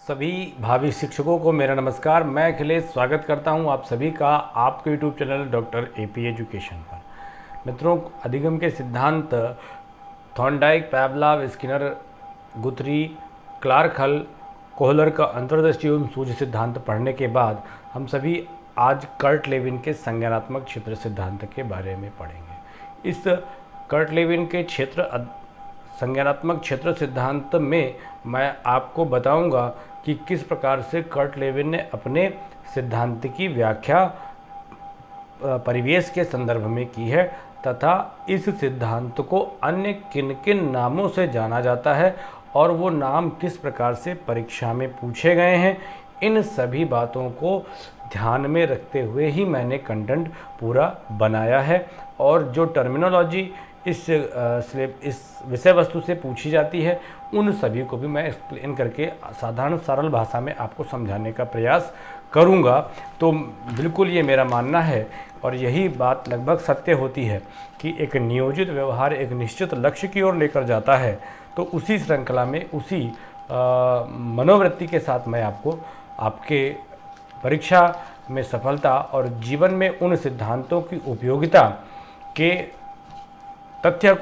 सभी भावी शिक्षकों को मेरा नमस्कार। मैं अखिलेश स्वागत करता हूं आप सभी का आपके YouTube channel doctor AP education पर। मित्रों, अधिगम के सिद्धांत थॉर्नडाइक, पैवलव, स्किनर, गुथरी, क्लार्क हल, कोहलर का अंतर्दृष्टि एवं सूझ सिद्धांत पढ़ने के बाद हम सभी आज कर्ट लेविन के संज्ञानात्मक क्षेत्र सिद्धांत के बारे में पढ़ेंगे। इस कर्ट लेविन के संज्ञानात्मक क्षेत्र सिद्धांत में मैं आपको बताऊंगा कि किस प्रकार से कर्ट लेविन ने अपने सिद्धांत की व्याख्या परिवेश के संदर्भ में की है तथा इस सिद्धांत को अन्य किन किन नामों से जाना जाता है और वो नाम किस प्रकार से परीक्षा में पूछे गए हैं। इन सभी बातों को ध्यान में रखते हुए ही मैंने कंटेंट पूरा बनाया है और जो टर्मिनोलॉजी इस विषय वस्तु से पूछी जाती है उन सभी को भी मैं एक्सप्लेन करके साधारण सरल भाषा में आपको समझाने का प्रयास करूंगा। तो बिल्कुल ये मेरा मानना है और यही बात लगभग सत्य होती है कि एक नियोजित व्यवहार एक निश्चित लक्ष्य की ओर लेकर जाता है। तो उसी श्रृंखला में उसी मनोवृत्ति के साथ मैं आपको आपके परीक्षा में सफलता और जीवन में उन सिद्धांतों की उपयोगिता के तथ्य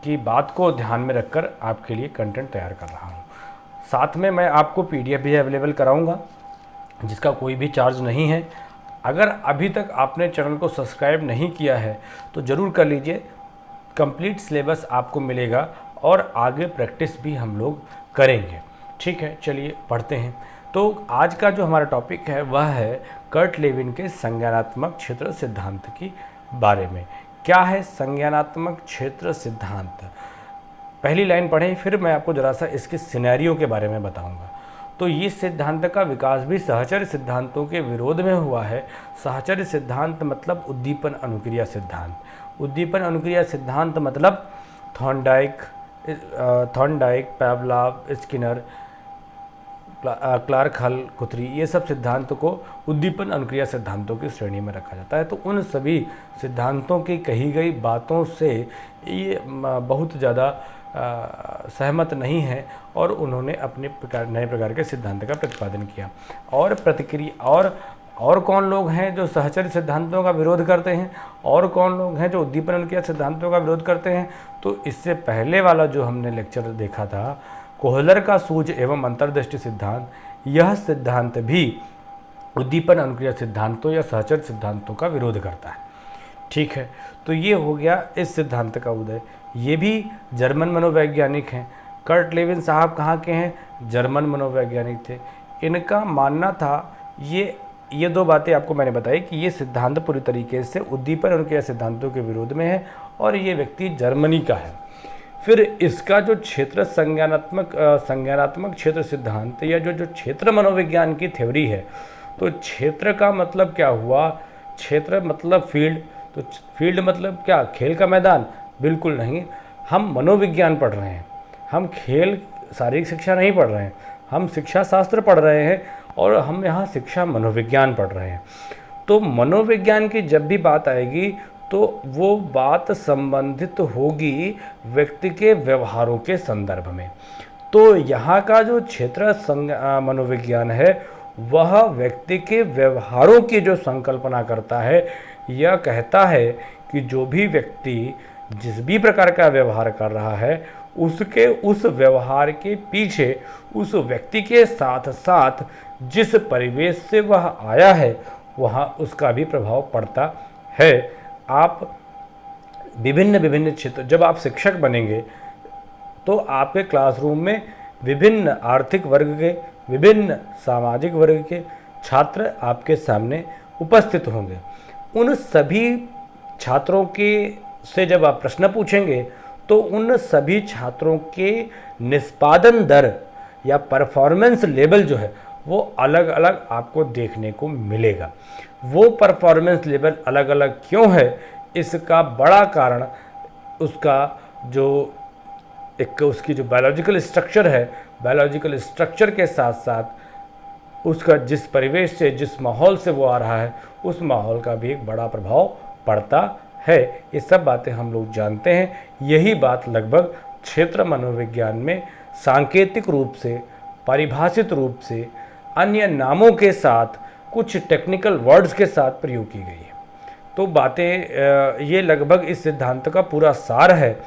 की बात को ध्यान में रखकर आपके लिए कंटेंट तैयार कर रहा हूँ। साथ में मैं आपको पीडीएफ भी अवेलेबल कराऊंगा जिसका कोई भी चार्ज नहीं है। अगर अभी तक आपने चैनल को सब्सक्राइब नहीं किया है तो ज़रूर कर लीजिए। कंप्लीट सिलेबस आपको मिलेगा और आगे प्रैक्टिस भी हम लोग करेंगे। ठीक है, चलिए पढ़ते हैं। तो आज का जो हमारा टॉपिक है वह है कर्ट लेविन के संज्ञानात्मक क्षेत्र सिद्धांत की बारे में। क्या है संज्ञानात्मक क्षेत्र सिद्धांत? पहली लाइन पढ़ें, फिर मैं आपको ज़रा सा इसके सिनेरियो के बारे में बताऊंगा। तो ये सिद्धांत का विकास भी सहचर्य सिद्धांतों के विरोध में हुआ है। सहचर्य सिद्धांत मतलब उद्दीपन अनुक्रिया सिद्धांत। उद्दीपन अनुक्रिया सिद्धांत मतलब थॉर्नडाइक, पैवलव, स्किनर, क्लार्क हल, गुथरी, ये सब सिद्धांत को उद्दीपन अनुक्रिया सिद्धांतों की श्रेणी में रखा जाता है। तो उन सभी सिद्धांतों की कही गई बातों से ये बहुत ज़्यादा सहमत नहीं है और उन्होंने अपने नए प्रकार के सिद्धांत का प्रतिपादन किया। और प्रतिक्रिया और कौन लोग हैं जो सहचर्य सिद्धांतों का विरोध करते हैं और कौन लोग हैं जो उद्दीपन अनुक्रिया सिद्धांतों का विरोध करते हैं? तो इससे पहले वाला जो हमने लेक्चर देखा था कोहलर का सूझ एवं अंतर्दृष्टि सिद्धांत, यह सिद्धांत भी उद्दीपन अनुक्रिया सिद्धांतों या सहचर्य सिद्धांतों का विरोध करता है। ठीक है, तो ये हो गया इस सिद्धांत का उदय। ये भी जर्मन मनोवैज्ञानिक हैं। कर्ट लेविन साहब कहाँ के हैं? जर्मन मनोवैज्ञानिक थे। इनका मानना था ये दो बातें आपको मैंने बताई कि ये सिद्धांत पूरी तरीके से उद्दीपन अनुक्रिया सिद्धांतों के विरोध में है और ये व्यक्ति जर्मनी का है। फिर इसका जो क्षेत्र संज्ञानात्मक क्षेत्र सिद्धांत या जो क्षेत्र मनोविज्ञान की थ्योरी है, तो क्षेत्र का मतलब क्या हुआ? क्षेत्र मतलब फील्ड। तो फील्ड मतलब क्या? खेल का मैदान? बिल्कुल नहीं। हम मनोविज्ञान पढ़ रहे हैं, हम खेल शारीरिक शिक्षा नहीं पढ़ रहे हैं, हम शिक्षा शास्त्र पढ़ रहे हैं और हम यहाँ शिक्षा मनोविज्ञान पढ़ रहे हैं। तो मनोविज्ञान की जब भी बात आएगी तो वो बात संबंधित होगी व्यक्ति के व्यवहारों के संदर्भ में। तो यहाँ का जो क्षेत्र मनोविज्ञान है वह व्यक्ति के व्यवहारों की जो संकल्पना करता है, यह कहता है कि जो भी व्यक्ति जिस भी प्रकार का व्यवहार कर रहा है उसके उस व्यवहार के पीछे उस व्यक्ति के साथ साथ जिस परिवेश से वह आया है वहाँ उसका भी प्रभाव पड़ता है। आप विभिन्न क्षेत्र, जब आप शिक्षक बनेंगे तो आपके क्लासरूम में विभिन्न आर्थिक वर्ग के, विभिन्न सामाजिक वर्ग के छात्र आपके सामने उपस्थित होंगे। उन सभी छात्रों के से जब आप प्रश्न पूछेंगे तो उन सभी छात्रों के निष्पादन दर या परफॉर्मेंस लेवल जो है वो अलग अलग आपको देखने को मिलेगा। वो परफॉर्मेंस लेवल अलग अलग क्यों है, इसका बड़ा कारण उसकी जो बायोलॉजिकल स्ट्रक्चर है, बायोलॉजिकल स्ट्रक्चर के साथ साथ उसका जिस परिवेश से, जिस माहौल से वो आ रहा है, उस माहौल का भी एक बड़ा प्रभाव पड़ता है। ये सब बातें हम लोग जानते हैं। यही बात लगभग क्षेत्र मनोविज्ञान में सांकेतिक रूप से परिभाषित रूप से अन्य नामों के साथ कुछ टेक्निकल वर्ड्स के साथ प्रयोग की गई है। तो बातें ये लगभग इस सिद्धांत का पूरा सार है।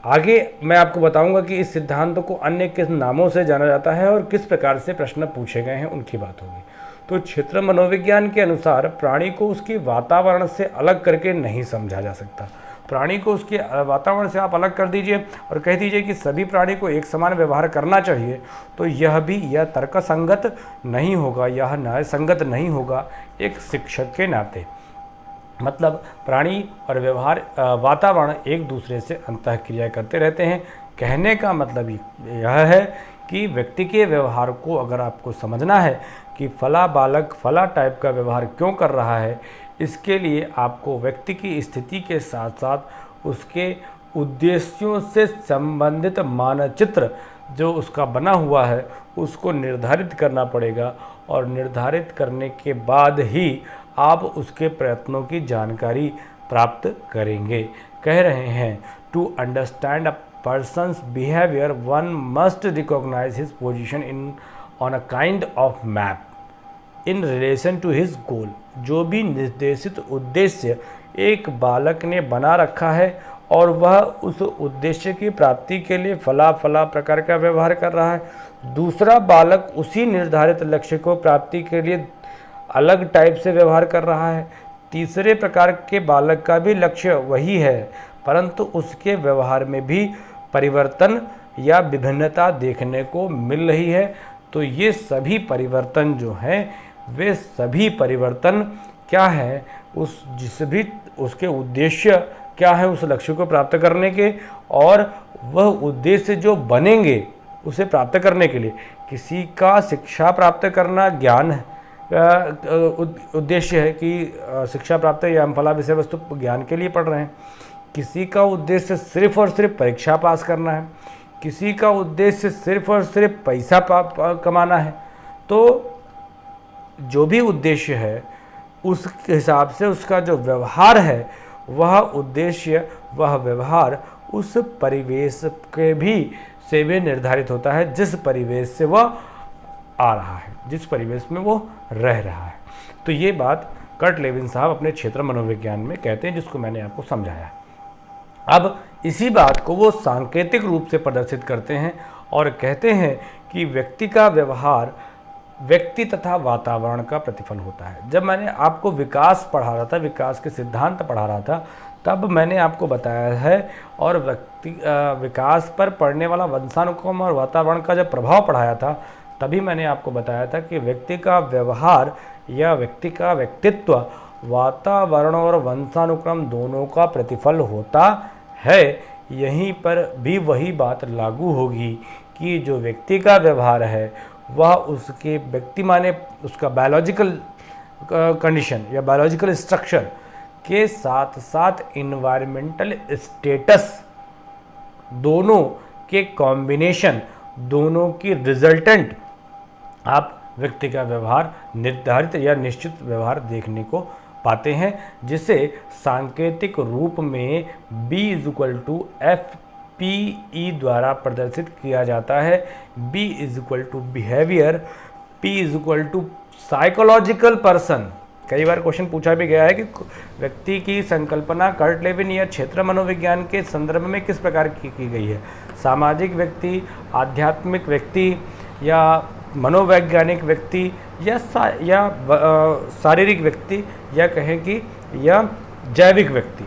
आगे मैं आपको बताऊंगा कि इस सिद्धांत को अन्य किस नामों से जाना जाता है और किस प्रकार से प्रश्न पूछे गए हैं, उनकी बात होगी। तो क्षेत्र मनोविज्ञान के अनुसार प्राणी को उसके वातावरण से अलग करके नहीं समझा जा सकता। प्राणी को उसके वातावरण से आप अलग कर दीजिए और कह दीजिए कि सभी प्राणी को एक समान व्यवहार करना चाहिए, तो यह तर्कसंगत नहीं होगा, यह न्याय संगत नहीं होगा एक शिक्षक के नाते। मतलब प्राणी और व्यवहार वातावरण एक दूसरे से अंतःक्रिया करते रहते हैं। कहने का मतलब यह है कि व्यक्ति के व्यवहार को अगर आपको समझना है कि फला बालक फला टाइप का व्यवहार क्यों कर रहा है, इसके लिए आपको व्यक्ति की स्थिति के साथ साथ उसके उद्देश्यों से संबंधित मानचित्र जो उसका बना हुआ है उसको निर्धारित करना पड़ेगा, और निर्धारित करने के बाद ही आप उसके प्रयत्नों की जानकारी प्राप्त करेंगे। कह रहे हैं to understand a person's behaviour one must recognise his position in on a kind of map in relation to his goal. जो भी निर्देशित उद्देश्य एक बालक ने बना रखा है और वह उस उद्देश्य की प्राप्ति के लिए फला फला प्रकार का व्यवहार कर रहा है, दूसरा बालक उसी निर्धारित लक्ष्य को प्राप्ति के लिए अलग टाइप से व्यवहार कर रहा है, तीसरे प्रकार के बालक का भी लक्ष्य वही है परंतु उसके व्यवहार में भी परिवर्तन या विभिन्नता देखने को मिल रही है। तो ये सभी परिवर्तन जो हैं वे सभी परिवर्तन क्या है, उसके उद्देश्य क्या है उस लक्ष्य को प्राप्त करने के, और वह उद्देश्य जो बनेंगे उसे प्राप्त करने के लिए किसी का शिक्षा प्राप्त करना ज्ञान उद्देश्य है कि शिक्षा प्राप्त या हम फला विषय वस्तु ज्ञान के लिए पढ़ रहे हैं, किसी का उद्देश्य सिर्फ और सिर्फ परीक्षा पास करना है, किसी का उद्देश्य सिर्फ और सिर्फ पैसा कमाना है। तो जो भी उद्देश्य है उस हिसाब से उसका जो व्यवहार है वह उद्देश्य वह व्यवहार उस परिवेश के भी से भी निर्धारित होता है जिस परिवेश से वह आ रहा है, जिस परिवेश में वो रह रहा है। तो ये बात कर्ट लेविन साहब अपने क्षेत्र मनोविज्ञान में कहते हैं, जिसको मैंने आपको समझाया। अब इसी बात को वो सांकेतिक रूप से प्रदर्शित करते हैं और कहते हैं कि व्यक्ति का व्यवहार व्यक्ति तथा वातावरण का प्रतिफल होता है। जब मैंने आपको विकास पढ़ा रहा था, विकास के सिद्धांत पढ़ा रहा था, तब मैंने आपको बताया है और विकास पर पड़ने वाला वंशानुक्रम और वातावरण का जब प्रभाव पढ़ाया था तभी मैंने आपको बताया था कि व्यक्ति का व्यवहार या व्यक्ति का व्यक्तित्व वातावरण और वंशानुक्रम दोनों का प्रतिफल होता है। यहीं पर भी वही बात लागू होगी कि जो व्यक्ति का व्यवहार है वह उसके व्यक्ति माने उसका बायोलॉजिकल कंडीशन या बायोलॉजिकल स्ट्रक्चर के साथ साथ इन्वायरमेंटल स्टेटस दोनों के कॉम्बिनेशन, दोनों की रिजल्टेंट आप व्यक्ति का व्यवहार निर्धारित या निश्चित व्यवहार देखने को पाते हैं, जिसे सांकेतिक रूप में B=FPE द्वारा प्रदर्शित किया जाता है। B= behaviour, P= psychological person. कई बार क्वेश्चन पूछा भी गया है कि व्यक्ति की संकल्पना कर्ट लेविन या क्षेत्र मनोविज्ञान के संदर्भ में किस प्रकार की गई है, सामाजिक व्यक्ति, आध्यात्मिक व्यक्ति या मनोवैज्ञानिक व्यक्ति या शारीरिक व्यक्ति या कहें कि या जैविक व्यक्ति।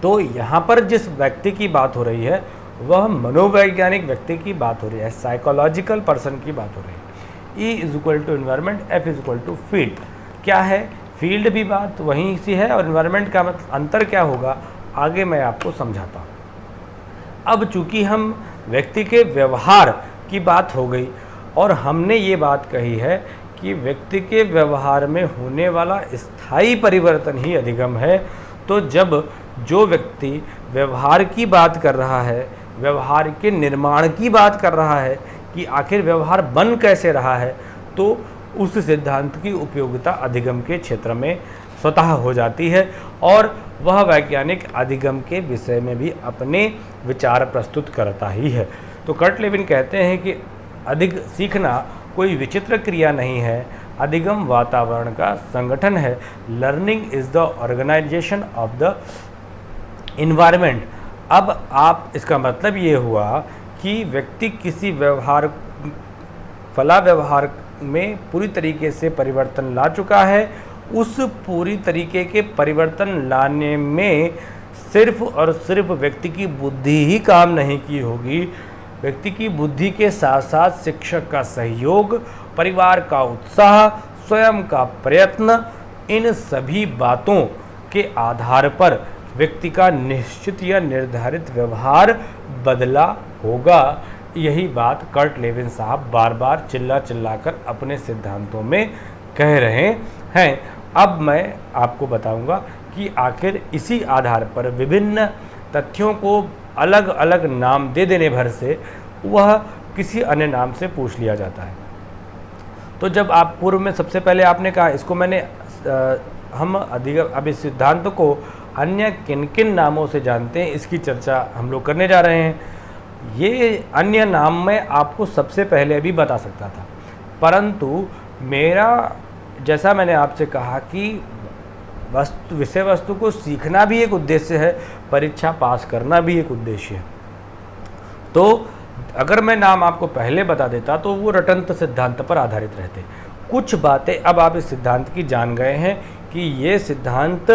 तो यहाँ पर जिस व्यक्ति की बात हो रही है वह मनोवैज्ञानिक व्यक्ति की बात हो रही है, साइकोलॉजिकल पर्सन की बाट हो रही है। E= environment, F= field. क्या है फील्ड भी बात वहीं सी है और इन्वायरमेंट का अंतर क्या होगा आगे मैं आपको समझाता हूँ। अब चूंकि हम व्यक्ति के व्यवहार की बात हो गई और हमने ये बात कही है कि व्यक्ति के व्यवहार में होने वाला स्थायी परिवर्तन ही अधिगम है, तो जब जो व्यक्ति व्यवहार की बात कर रहा है, व्यवहार के निर्माण की बात कर रहा है कि आखिर व्यवहार बन कैसे रहा है, तो उस सिद्धांत की उपयोगिता अधिगम के क्षेत्र में स्वतः हो जाती है और वह वैज्ञानिक अधिगम के विषय में भी अपने विचार प्रस्तुत करता ही है। तो कर्ट लेविन कहते हैं कि अधिक सीखना कोई विचित्र क्रिया नहीं है, अधिगम वातावरण का संगठन है। Learning is the organisation of the environment. अब आप, इसका मतलब ये हुआ कि व्यक्ति किसी फला व्यवहार में पूरी तरीके से परिवर्तन ला चुका है। उस पूरी तरीके के परिवर्तन लाने में सिर्फ और सिर्फ व्यक्ति की बुद्धि ही काम नहीं की होगी। व्यक्ति की बुद्धि के साथ साथ शिक्षक का सहयोग, परिवार का उत्साह, स्वयं का प्रयत्न, इन सभी बातों के आधार पर व्यक्ति का निश्चित या निर्धारित व्यवहार बदला होगा। यही बात कर्ट लेविन साहब बार बार चिल्ला कर अपने सिद्धांतों में कह रहे हैं। अब मैं आपको बताऊंगा कि आखिर इसी आधार पर विभिन्न तथ्यों को अलग अलग नाम दे देने भर से वह किसी अन्य नाम से पूछ लिया जाता है। तो जब आप पूर्व में सबसे पहले आपने कहा, इसको मैंने हम अधिगम, अब इस सिद्धांत को अन्य किन किन नामों से जानते हैं इसकी चर्चा हम लोग करने जा रहे हैं। ये अन्य नाम मैं आपको सबसे पहले भी बता सकता था, परंतु मेरा, जैसा मैंने आपसे कहा कि विषय वस्तु को सीखना भी एक उद्देश्य है, परीक्षा पास करना भी एक उद्देश्य है। तो अगर मैं नाम आपको पहले बता देता तो वो रटंत सिद्धांत पर आधारित रहते। कुछ बातें अब आप इस सिद्धांत की जान गए हैं कि ये सिद्धांत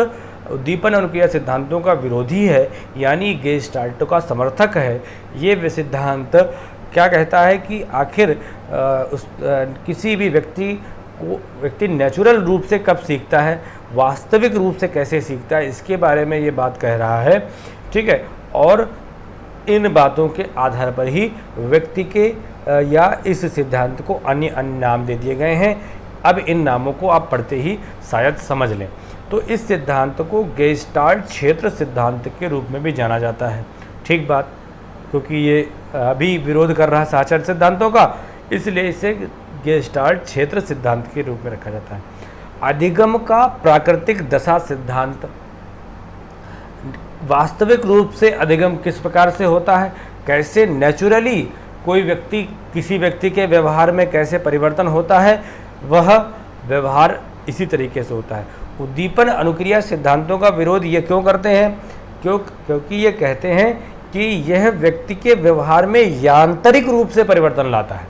उद्दीपन अनुक्रिया सिद्धांतों का विरोधी है, यानी गेस्टाल्ट का समर्थक है। ये सिद्धांत क्या कहता है कि आखिर किसी भी व्यक्ति नेचुरल रूप से कब सीखता है, वास्तविक रूप से कैसे सीखता है, इसके बारे में ये बात कह रहा है। ठीक है, और इन बातों के आधार पर ही व्यक्ति के या इस सिद्धांत को अन्य अन्य नाम दे दिए गए हैं। अब इन नामों को आप पढ़ते ही शायद समझ लें। तो इस सिद्धांत को गेस्टाल्ट क्षेत्र सिद्धांत के रूप में भी जाना जाता है। ठीक बात, क्योंकि ये अभी विरोध कर रहा है साचार सिद्धांतों का, इसलिए इसे गेस्टाल्ट क्षेत्र सिद्धांत के रूप में रखा जाता है। अधिगम का प्राकृतिक दशा सिद्धांत, वास्तविक रूप से अधिगम किस प्रकार से होता है, कैसे नेचुरली कोई व्यक्ति, किसी व्यक्ति के व्यवहार में कैसे परिवर्तन होता है, वह व्यवहार इसी तरीके से होता है। उद्दीपन अनुक्रिया सिद्धांतों का विरोध ये क्यों करते हैं? क्योंकि ये कहते हैं कि यह व्यक्ति के व्यवहार में यांत्रिक रूप से परिवर्तन लाता है,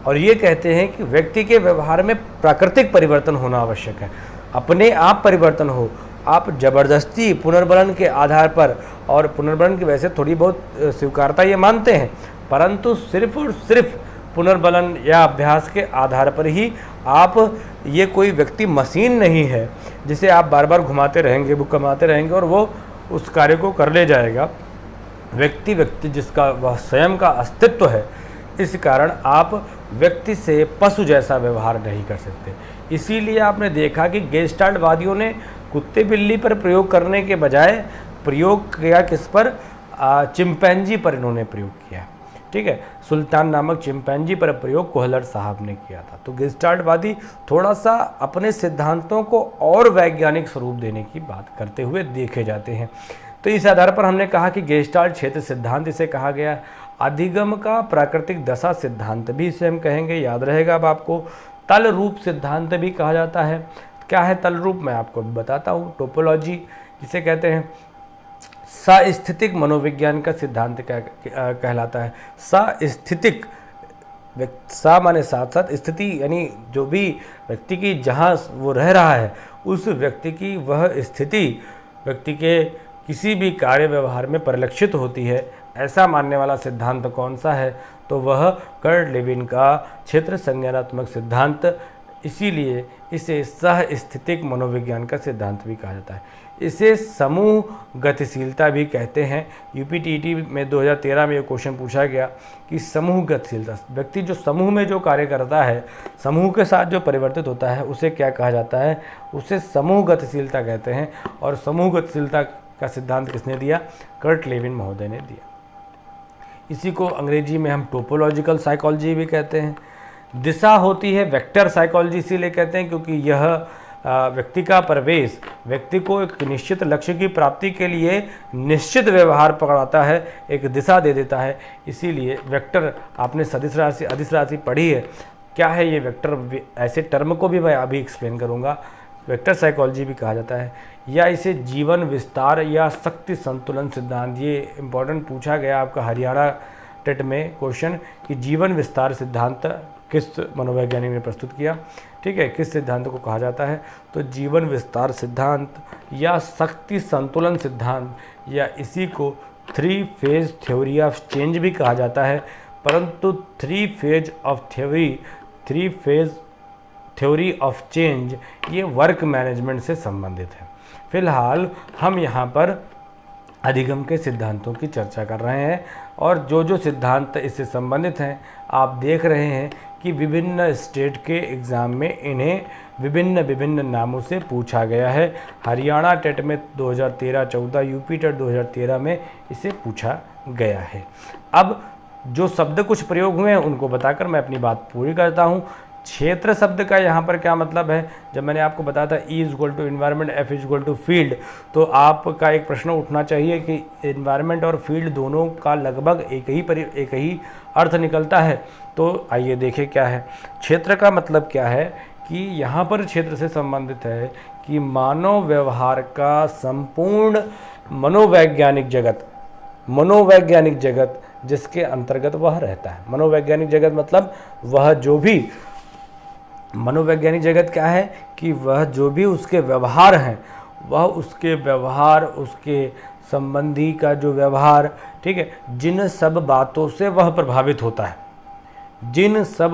और ये कहते हैं कि व्यक्ति के व्यवहार में प्राकृतिक परिवर्तन होना आवश्यक है। अपने आप परिवर्तन हो, आप जबरदस्ती पुनर्बलन के आधार पर, और पुनर्बलन की वैसे थोड़ी बहुत स्वीकारता ये मानते हैं, परंतु सिर्फ और सिर्फ पुनर्बलन या अभ्यास के आधार पर ही आप, ये कोई व्यक्ति मशीन नहीं है जिसे आप बार बार घुमाते रहेंगे, बुक कमाते रहेंगे और वो उस कार्य को कर ले जाएगा। व्यक्ति जिसका वह स्वयं का अस्तित्व है, इस कारण आप व्यक्ति से पशु जैसा व्यवहार नहीं कर सकते। इसीलिए आपने देखा कि गेस्टाल्टवादियों ने कुत्ते बिल्ली पर प्रयोग करने के बजाय प्रयोग किया किस पर, चिंपैंजी पर इन्होंने प्रयोग किया। ठीक है, सुल्तान नामक चिंपैंजी पर प्रयोग कोहलर साहब ने किया था। तो गेस्टाल्टवादी थोड़ा सा अपने सिद्धांतों को और वैज्ञानिक स्वरूप देने की बात करते हुए देखे जाते हैं। तो इस आधार पर हमने कहा कि गेस्टाल्ट क्षेत्र सिद्धांत इसे कहा गया। अधिगम का प्राकृतिक दशा सिद्धांत भी इसे हम कहेंगे, याद रहेगा अब आपको। तल रूप सिद्धांत भी कहा जाता है। क्या है तल रूप, मैं आपको बताता हूँ। टोपोलॉजी जिसे कहते हैं। सस्थितिक मनोविज्ञान का सिद्धांत क्या कहलाता है? सस्थितिक, सा माने साथ साथ, स्थिति यानी जो भी व्यक्ति की जहाँ वो रह रहा है उस व्यक्ति की वह स्थिति व्यक्ति के किसी भी कार्य व्यवहार में परिलक्षित होती है, ऐसा मानने वाला सिद्धांत कौन सा है? तो वह कर्ट लेविन का क्षेत्र संज्ञानात्मक सिद्धांत। इसीलिए इसे सह-स्थितिक मनोविज्ञान का सिद्धांत भी कहा जाता है। इसे समूह गतिशीलता भी कहते हैं। यूपीटीटी में 2013 में ये क्वेश्चन पूछा गया कि समूह गतिशीलता, व्यक्ति जो समूह में जो कार्य करता है, समूह के साथ जो परिवर्तित होता है, उसे क्या कहा जाता है? उसे समूह गतिशीलता कहते हैं। और समूह गतिशीलता का सिद्धांत किसने दिया? कर्ट लेविन महोदय ने दिया। इसी को अंग्रेजी में हम टोपोलॉजिकल साइकोलॉजी भी कहते हैं। दिशा होती है वेक्टर साइकोलॉजी, इसीलिए कहते हैं क्योंकि यह व्यक्ति का प्रवेश व्यक्ति को एक निश्चित लक्ष्य की प्राप्ति के लिए निश्चित व्यवहार पकड़ाता है, एक दिशा दे देता है। इसीलिए वेक्टर, आपने सदिश राशि अदिश राशि पढ़ी है, क्या है ये वेक्टर, ऐसे टर्म को भी मैं अभी एक्सप्लेन करूँगा। वेक्टर साइकोलॉजी भी कहा जाता है, या इसे जीवन विस्तार या शक्ति संतुलन सिद्धांत, ये इम्पोर्टेंट पूछा गया आपका हरियाणा टेट में क्वेश्चन कि जीवन विस्तार सिद्धांत किस मनोवैज्ञानिक ने प्रस्तुत किया, ठीक है, किस सिद्धांत को कहा जाता है। तो जीवन विस्तार सिद्धांत या शक्ति संतुलन सिद्धांत, या इसी को 3 फेज थ्योरी ऑफ चेंज भी कहा जाता है। परंतु 3 फेज थ्योरी ऑफ चेंज ये वर्क मैनेजमेंट से संबंधित है। फिलहाल हम यहाँ पर अधिगम के सिद्धांतों की चर्चा कर रहे हैं, और जो सिद्धांत इससे संबंधित हैं आप देख रहे हैं कि विभिन्न स्टेट के एग्ज़ाम में इन्हें विभिन्न नामों से पूछा गया है। हरियाणा टेट में 2013-14, यूपी टेट 2013 में इसे पूछा गया है। अब जो शब्द कुछ प्रयोग हुए हैं उनको बताकर मैं अपनी बात पूरी करता हूँ। क्षेत्र शब्द का यहाँ पर क्या मतलब है, जब मैंने आपको बताया था E = इन्वायरमेंट, F = फील्ड, तो आपका एक प्रश्न उठना चाहिए कि इन्वायरमेंट और फील्ड दोनों का लगभग एक ही अर्थ निकलता है। तो आइए देखें क्या है क्षेत्र का मतलब। क्या है कि यहाँ पर क्षेत्र से संबंधित है कि मानव व्यवहार का संपूर्ण मनोवैज्ञानिक जगत जिसके अंतर्गत वह रहता है। मनोवैज्ञानिक जगत मतलब वह जो भी, मनोवैज्ञानिक जगत क्या है कि वह जो भी उसके व्यवहार हैं, वह उसके व्यवहार, उसके संबंधी का जो व्यवहार, ठीक है, जिन सब बातों से वह प्रभावित होता है, जिन सब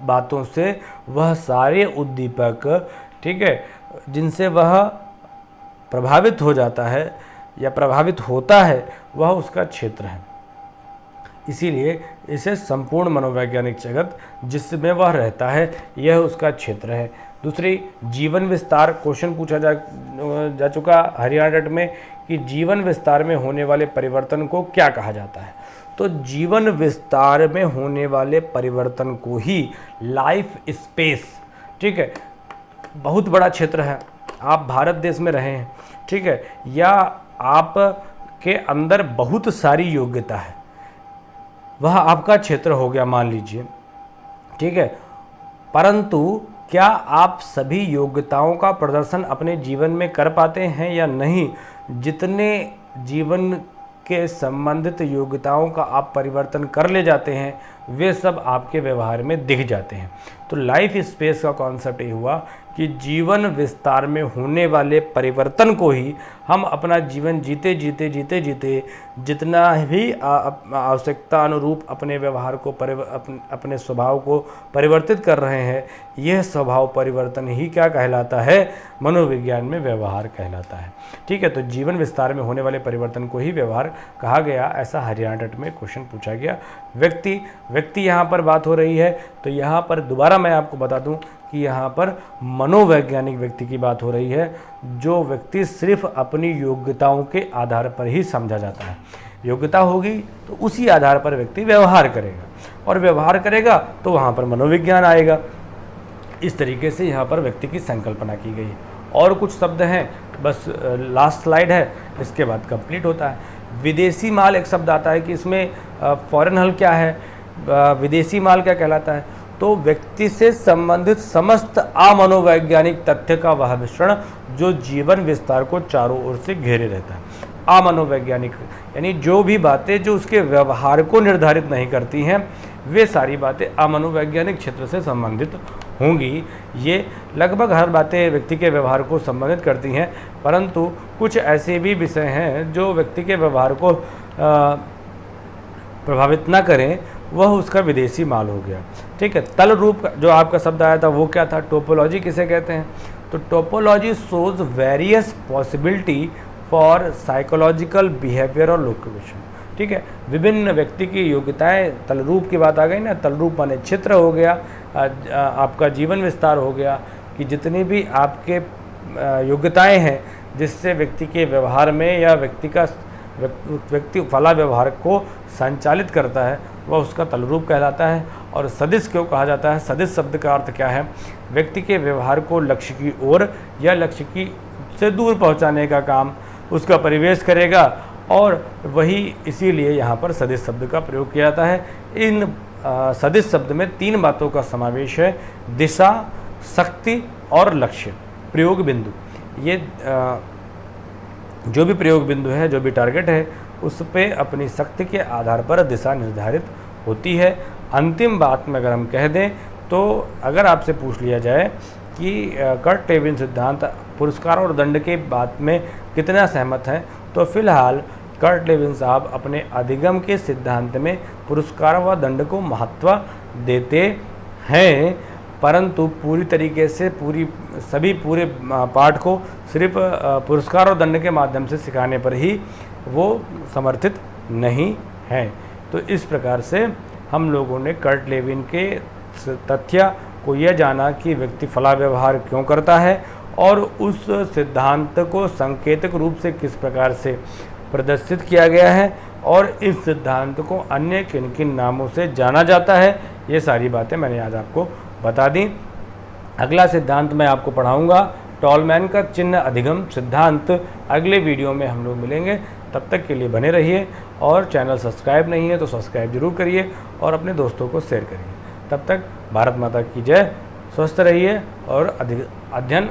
बातों से वह सारे उद्दीपक, ठीक है, जिनसे वह प्रभावित हो जाता है या प्रभावित होता है, वह उसका क्षेत्र है। इसीलिए इसे संपूर्ण मनोवैज्ञानिक जगत जिसमें वह रहता है, यह उसका क्षेत्र है। दूसरी, जीवन विस्तार क्वेश्चन पूछा जा चुका हरियाणा टेट में कि जीवन विस्तार में होने वाले परिवर्तन को क्या कहा जाता है। तो जीवन विस्तार में होने वाले परिवर्तन को ही लाइफ स्पेस, ठीक है, बहुत बड़ा क्षेत्र है, आप भारत देश में रहे हैं, ठीक है, या आप के अंदर बहुत सारी योग्यता है, वह आपका क्षेत्र हो गया मान लीजिए, ठीक है। परंतु क्या आप सभी योग्यताओं का प्रदर्शन अपने जीवन में कर पाते हैं या नहीं। जितने जीवन के संबंधित योग्यताओं का आप परिवर्तन कर ले जाते हैं, वे सब आपके व्यवहार में दिख जाते हैं। तो लाइफ स्पेस का कॉन्सेप्ट ये हुआ कि जीवन विस्तार में होने वाले परिवर्तन को ही हम अपना जीवन जीते जीते जितना भी आवश्यकता अनुरूप अपने व्यवहार को अपने स्वभाव को परिवर्तित कर रहे हैं, यह स्वभाव परिवर्तन ही क्या कहलाता है, मनोविज्ञान में व्यवहार कहलाता है। ठीक है, तो जीवन विस्तार में होने वाले परिवर्तन को ही व्यवहार कहा गया, ऐसा हरियाणा टेट में क्वेश्चन पूछा गया। व्यक्ति यहाँ पर बात हो रही है, तो यहाँ पर दोबारा मैं आपको बता दूँ कि यहाँ पर मनोवैज्ञानिक व्यक्ति की बात हो रही है, जो व्यक्ति सिर्फ अपनी योग्यताओं के आधार पर ही समझा जाता है। योग्यता होगी तो उसी आधार पर व्यक्ति व्यवहार करेगा, और व्यवहार करेगा तो वहाँ पर मनोविज्ञान आएगा। इस तरीके से यहाँ पर व्यक्ति की संकल्पना की गई है। और कुछ शब्द हैं, बस लास्ट स्लाइड है, इसके बाद कंप्लीट होता है। विदेशी माल एक शब्द आता है कि इसमें फॉरेन हल क्या है, विदेशी माल क्या कहलाता है। तो व्यक्ति से संबंधित समस्त अमनोवैज्ञानिक तथ्य का वह मिश्रण जो जीवन विस्तार को चारों ओर से घेरे रहता है। अमनोवैज्ञानिक यानी जो भी बातें जो उसके व्यवहार को निर्धारित नहीं करती हैं, वे सारी बातें अमनोवैज्ञानिक क्षेत्र से संबंधित होंगी। ये लगभग हर बातें व्यक्ति के व्यवहार को संबंधित करती हैं, परंतु कुछ ऐसे भी विषय हैं जो व्यक्ति के व्यवहार को प्रभावित ना करें, वह उसका विदेशी माल हो गया। ठीक है, तल रूप जो आपका शब्द आया था वो क्या था, टोपोलॉजी किसे कहते हैं। तो topology shows various possibility for psychological behaviour और लोकेशन। ठीक है, विभिन्न व्यक्ति की योग्यताएं, तल रूप की बात आ गई ना, तल रूप माने क्षेत्र हो गया, आपका जीवन विस्तार हो गया कि जितनी भी आपके योग्यताएं हैं जिससे व्यक्ति के व्यवहार में या व्यक्ति फला व्यवहार को संचालित करता है, वह उसका तल रूप कहलाता है। और सदिश क्यों कहा जाता है, सदिश शब्द का अर्थ क्या है, व्यक्ति के व्यवहार को लक्ष्य की ओर या लक्ष्य की से दूर पहुंचाने का काम उसका परिवेश करेगा, और वही इसीलिए यहाँ पर सदिश शब्द का प्रयोग किया जाता है। इन सदिश शब्द में 3 बातों का समावेश है, दिशा, शक्ति और लक्ष्य। प्रयोग बिंदु, ये जो भी प्रयोग बिंदु है, जो भी टारगेट है, उस पे अपनी शक्ति के आधार पर दिशा निर्धारित होती है। अंतिम बात में अगर हम कह दें तो अगर आपसे पूछ लिया जाए कि कर्ट लेविन सिद्धांत पुरस्कार और दंड के बात में कितना सहमत है, तो फिलहाल कर्ट लेविन साहब अपने अधिगम के सिद्धांत में पुरस्कार व दंड को महत्व देते हैं, परंतु पूरी तरीके से पूरे पाठ को सिर्फ पुरस्कार और दंड के माध्यम से सिखाने पर ही वो समर्थित नहीं है। तो इस प्रकार से हम लोगों ने कर्ट लेविन के तथ्य को यह जाना कि व्यक्ति फला व्यवहार क्यों करता है और उस सिद्धांत को सांकेतिक रूप से किस प्रकार से प्रदर्शित किया गया है और इस सिद्धांत को अन्य किन किन नामों से जाना जाता है, ये सारी बातें मैंने आज आपको बता दी। अगला सिद्धांत मैं आपको पढ़ाऊंगा टॉलमैन का चिन्ह अधिगम सिद्धांत। अगले वीडियो में हम लोग मिलेंगे, तब तक के लिए बने रहिए और चैनल सब्सक्राइब नहीं है तो सब्सक्राइब जरूर करिए और अपने दोस्तों को शेयर करिए। तब तक भारत माता की जय, स्वस्थ रहिए और अध्ययन